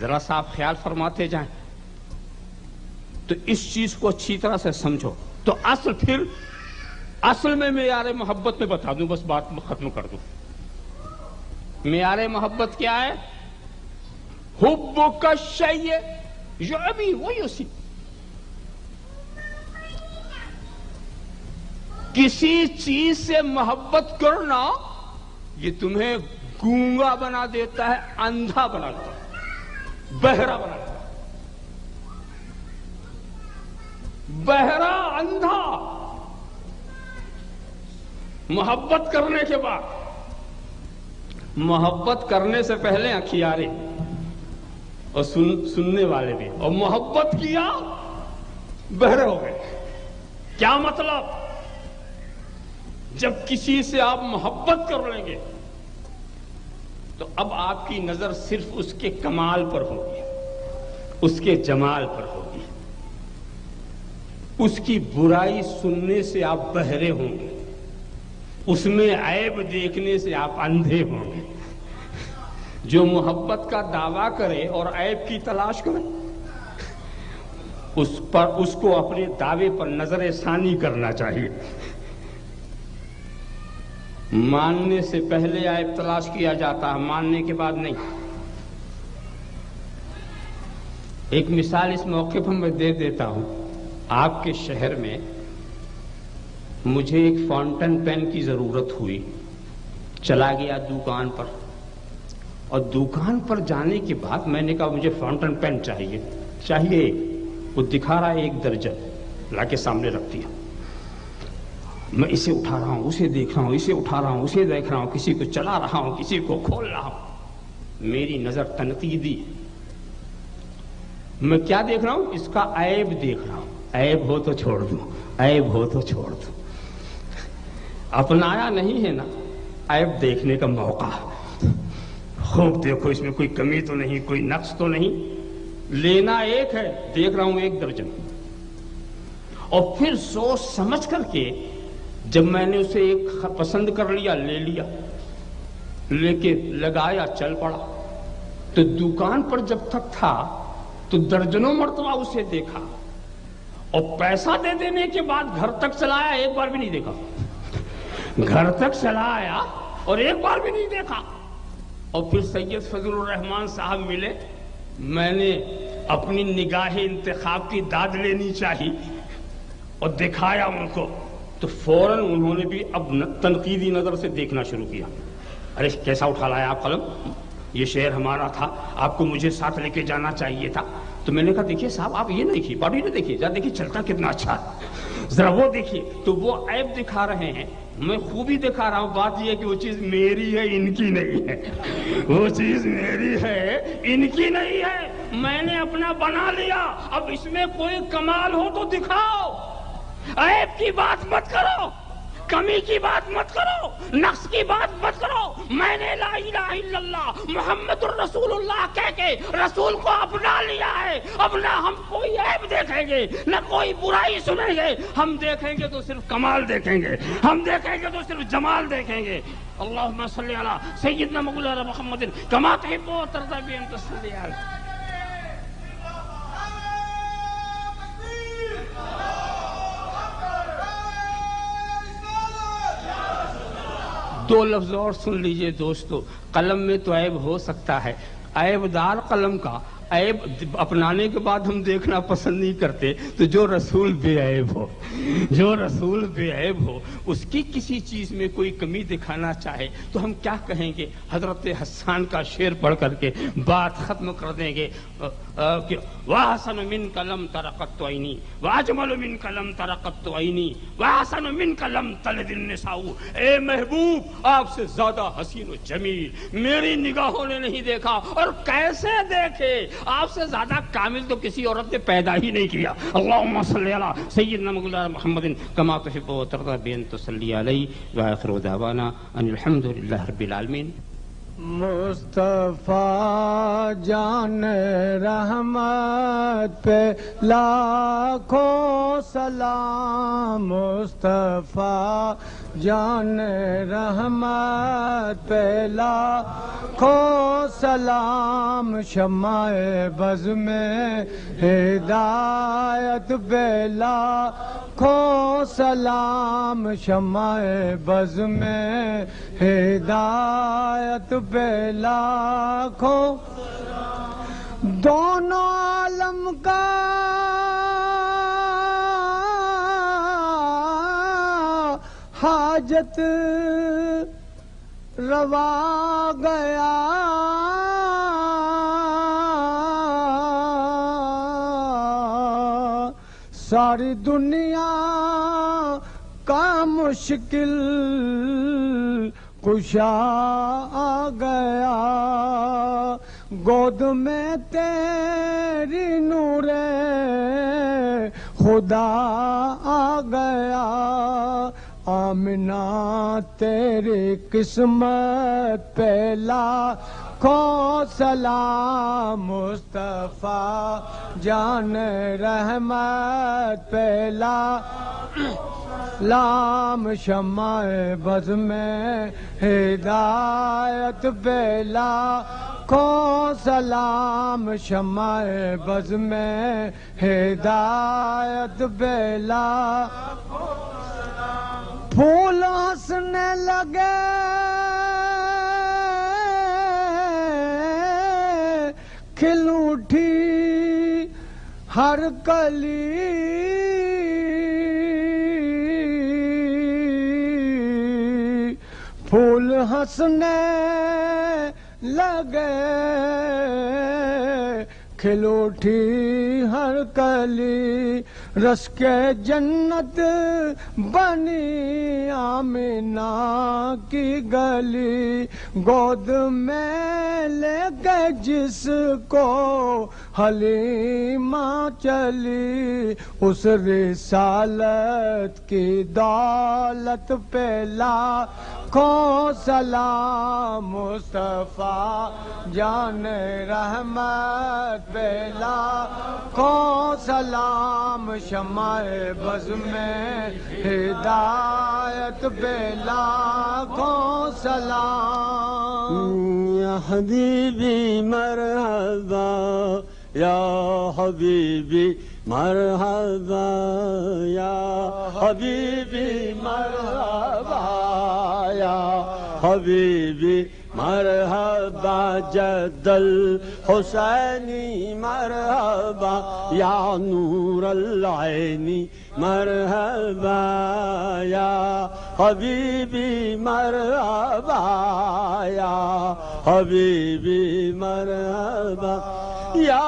ذرا سا آپ خیال فرماتے جائیں تو اس چیز کو اچھی طرح سے سمجھو تو اصل میں معیار محبت میں بتا دوں، بس بات ختم کر دوں. معیار محبت کیا ہے؟ حبک الشیء یعمی و یصیب. کسی چیز سے محبت کرنا یہ تمہیں گونگا بنا دیتا ہے، اندھا بنا دیتا ہے، بہرا بنا دیتا ہے. بہرا، اندھا. محبت کرنے کے بعد، محبت کرنے سے پہلے اکھیارے اور سننے والے بھی، اور محبت کیا بہرے ہو گئے. کیا مطلب؟ جب کسی سے آپ محبت کر لیں گے تو اب آپ کی نظر صرف اس کے کمال پر ہوگی، اس کے جمال پر ہوگی. اس کی برائی سننے سے آپ بہرے ہوں گے، اس میں عیب دیکھنے سے آپ اندھے ہوں گے. جو محبت کا دعویٰ کرے اور عیب کی تلاش کرے، اس کو اپنے دعوے پر نظر ثانی کرنا چاہیے. ماننے سے پہلے عیب تلاش کیا جاتا ہے، ماننے کے بعد نہیں. ایک مثال اس موقع پر میں دے دیتا ہوں. آپ کے شہر میں مجھے ایک فاؤنٹن پین کی ضرورت ہوئی. چلا گیا دکان پر، اور دکان پر جانے کے بعد میں نے کہا مجھے فاؤنٹن پین چاہیے. وہ دکھا رہا ہے 1 درجن، لا کے سامنے رکھ دیا. میں اسے اٹھا رہا ہوں، اسے دیکھ رہا ہوں، اسے اٹھا رہا ہوں، اسے دیکھ رہا ہوں، کسی کو چلا رہا ہوں، کسی کو کھول رہا ہوں. میری نظر تنقیدی. میں کیا دیکھ رہا ہوں؟ اس کا عیب دیکھ رہا ہوں. عیب ہو تو چھوڑ دوں، عیب ہو تو چھوڑ دوں. اپنایا نہیں ہے نا عیب دیکھنے کا موقع. خوب دیکھو، اس میں کوئی کمی تو نہیں، کوئی نقص تو نہیں. لینا ایک ہے، دیکھ رہا ہوں 1 درجن. اور پھر سوچ سمجھ کر کے جب میں نے اسے ایک پسند کر لیا، لے لیا، لے کے لگایا، چل پڑا. تو دکان پر جب تک تھا تو درجنوں مرتبہ اسے دیکھا، اور پیسہ دے دینے کے بعد گھر تک چلایا، ایک بار بھی نہیں دیکھا. گھر تک چلا آیا اور ایک بار بھی نہیں دیکھا. اور پھر سید فضل الرحمان صاحب ملے. میں نے اپنی نگاہ انتخاب کی داد لینی چاہی اور دکھایا ان کو، تو فوراً انہوں نے بھی اب تنقیدی نظر سے دیکھنا شروع کیا. ارے کیسا اٹھا لایا آپ قلم، یہ شعر ہمارا تھا، آپ کو مجھے ساتھ لے کے جانا چاہیے تھا. تو میں نے کہا دیکھیے صاحب، آپ یہ دیکھیے، باڈی نہ دیکھیے، جا دیکھیے چلتا کتنا اچھا ہے، ذرا وہ دیکھیے. تو وہ عیب دکھا رہے ہیں، میں خوبی دکھا رہا ہوں. بات یہ ہے کہ وہ چیز میری ہے، ان کی نہیں ہے. وہ چیز میری ہے، ان کی نہیں ہے. میں نے اپنا بنا لیا. اب اس میں کوئی کمال ہو تو دکھاؤ. عیب کی بات مت کرو، کمی کی بات مت کرو، نقص کی بات مت کرو. میں نے لا الہ الا اللہ محمد الرسول اللہ کہہ کے رسول کو اپنا لیا ہے. اب نہ ہم کوئی عیب دیکھیں گے، نہ کوئی برائی سنیں گے. ہم دیکھیں گے تو صرف کمال دیکھیں گے، ہم دیکھیں گے تو صرف جمال دیکھیں گے. اللہم صلی علی سیدنا مولانا محمد کما تحب و ترضی بان تصلی علیہ. دو لفظ اور سن لیجئے دوستو. قلم میں تو عیب ہو سکتا ہے، عیب دار قلم کا عیب اپنانے کے بعد ہم دیکھنا پسند نہیں کرتے. تو جو رسول بے عیب ہو، جو رسول بے عیب ہو، اس کی کسی چیز میں کوئی کمی دکھانا چاہے تو ہم کیا کہیں گے؟ حضرت حسان کا شعر پڑھ کر کے بات ختم کر دیں گے کہ وَأَحْسَنُ مِنْكَ لَمْ تَرَ قَطُّ عَيْنِي وَأَجْمَلُ مِنْكَ لَمْ تَرَ قَطُّ عَيْنِي وَأَحْسَنُ مِنْكَ لَمْ تَلِدِ النِّسَاءُ. اے محبوب، آپ سے زیادہ حسین و جمیل میری نگاہوں نے نہیں دیکھا. اور کیسے دیکھے؟ آپ سے زیادہ کامل تو کسی عورت نے پیدا ہی نہیں کیا. اللہم صلی علی سیدنا مولانا محمد کما تحب و ترضی بان تصلی علیہ. وآخر دعوانا ان الحمد للہ رب العالمین. مصطفیٰ جان رحمت پہ لاکھوں سلام. مصطفیٰ جان رحمت پہ لاکھوں سلام. شمع بز میں ہدایت پہ لاکھوں لاکھوں سلام شمع بز میں ہدایت پہ لاکھوں دونوں عالم کا حاجت روا گیا ساری دنیا کا مشکل کشا آ گیا گود میں تیری نور خدا آ گیا آمنہ تیری قسمت پہ لاکھوں سلام مصطفیٰ جان رحمت پہ لام شمع بز میں ہدایت پہ لاکھوں سلام شمع بز میں ہدایت پہ پھول ہنسنے لگے کھل اٹھی ہر کلی پھول ہنسنے لگے کھل اٹھی ہر کلی رس کے جنت بنی آمنہ کی گلی گود میں لے کے جس کو حلیمہ چلی اس رسالت کی دولت پہ لاکھوں سلام مصطفیٰ جان رحمت پہ لاکھوں سلام شمع بز میں ہدایت پہ لاکھوں سلام یا حبیبی مرحبا یا حبیبی مرحبا یا حبیبی مرحبا یا حبیبی مرحبا جد الحسینی مرحبا یا نور العینی مرحبا یا حبیبی مرحبا یا حبیبی مرحبا یا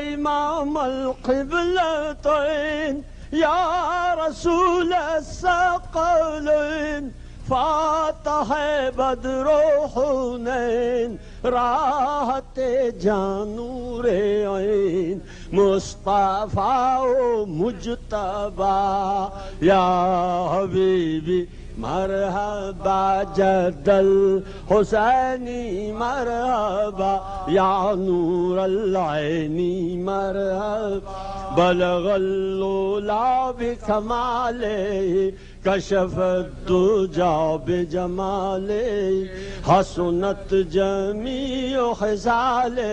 امام القبلتین یا رسول الثقلین فاتح بدر و حنین راحت جان نور عین مصطفیٰ و مجتبی یا حبیبی مرحبا جد الحسینی مرحبا یا نور العینی مرحبا بلغ العلا بکمالہ کشف الدجا بجمالہ حسنت جمیع خصالہ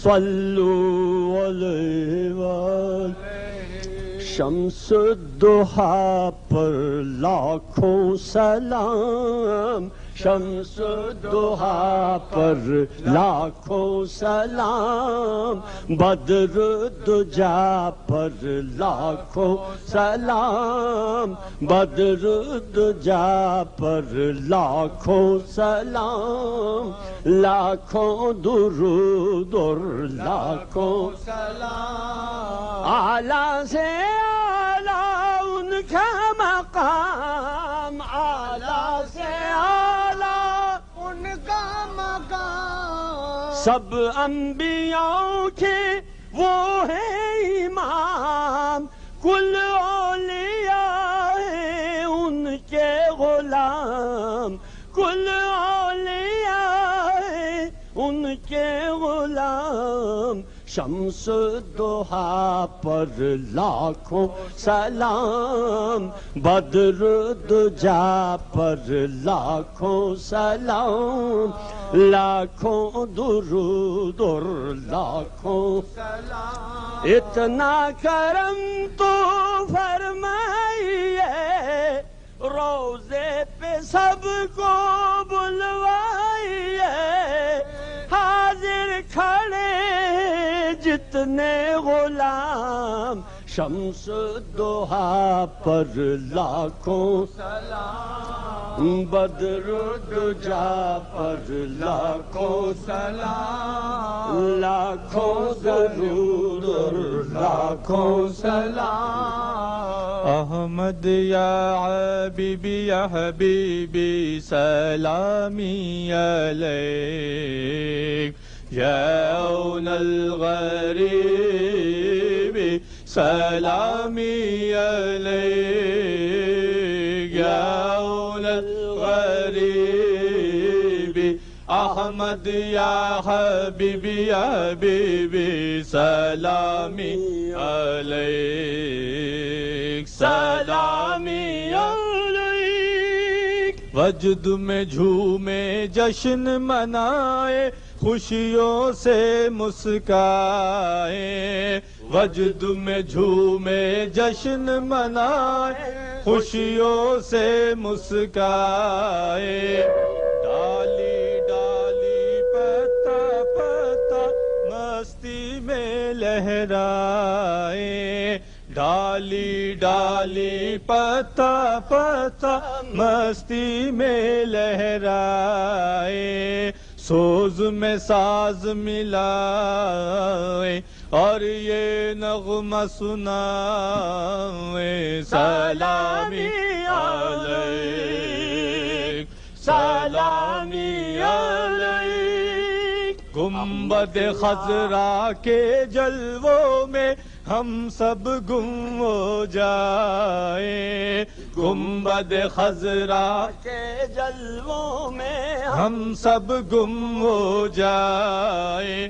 صلوا علیہ وآلہ شمس الضحیٰ پر لاکھوں سلام شمس الضحیٰ پر لاکھوں سلام بدر الدجا پر لاکھوں سلام بدر الدجا پر لاکھوں سلام لاکھوں درود اور لاکھوں سلام اعلیٰ سے اعلیٰ ان کا مقام اعلیٰ سے ان کا مقام سب انبیاء کے وہ ہے امام کل اولیاء ہیں ان کے غلام کل اولیاء ہیں ان کے غلام شمس الضحیٰ پر لاکھوں سلام بدر الدجا پر لاکھوں سلام لاکھوں درود اور لاکھوں سلام اتنا کرم تو فرمائیے روزے پہ سب کو بلوائیے حاضر کھڑے جتنے غلام شمس الضحیٰ پر لاکھوں سلام بدر الدجا پر لاکھوں سلام لاکھوں درود لاکھوں سلام احمد یا حبیبی یا حبیبی سلامی علیک یا اون الغریب سلامی علیک یا اون الغریب احمد یا حبیبی یا حبیبی سلامی علیک سلامی علیک وجد میں جھومے جشن منائے خوشیوں سے مسکائے وجد میں جھومے جشن منائے خوشیوں سے مسکائے ڈالی ڈالی پتا پتا مستی میں لہرائے ڈالی ڈالی پتا پتا مستی میں لہرائے سوز میں ساز ملائے اور یہ نغمہ سنائے سلامی علیک سلامی علیک گنبد خضرا کے جلووں میں ہم سب گم ہو جائیں گنبد خضرا کے جلووں میں ہم سب گم ہو جائیں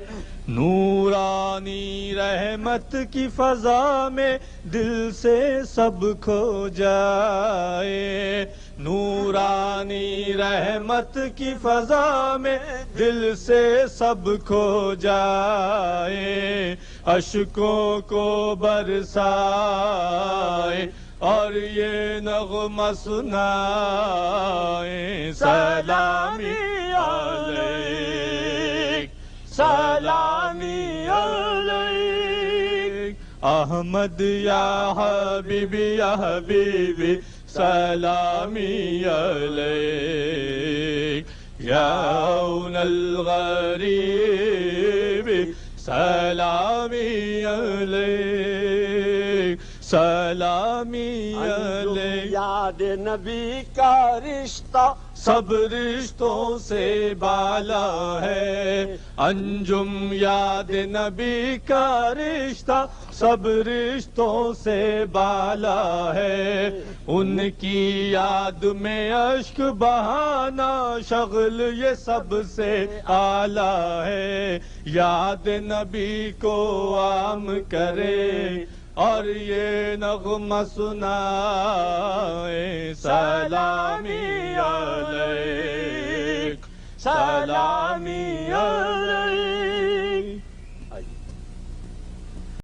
نورانی رحمت کی فضا میں دل سے سب کھو جائے نورانی رحمت کی فضا میں دل سے سب کھو جائے اشکوں کو برسائے اور یہ نغمہ سنائے سلامی علیک سلامی علیک احمد یا حبیبی یا حبیبی سلامی علیک یا اون الغریب سلامی علیک سلامی علیک یاد نبی کا رشتہ سب رشتوں سے بالا ہے انجم یاد نبی کا رشتہ سب رشتوں سے بالا ہے ان کی یاد میں اشک بہانا شغل یہ سب سے اعلیٰ ہے یاد نبی کو عام کرے اور یہ نغمہ سنائے سلامی علیک سلامی علیک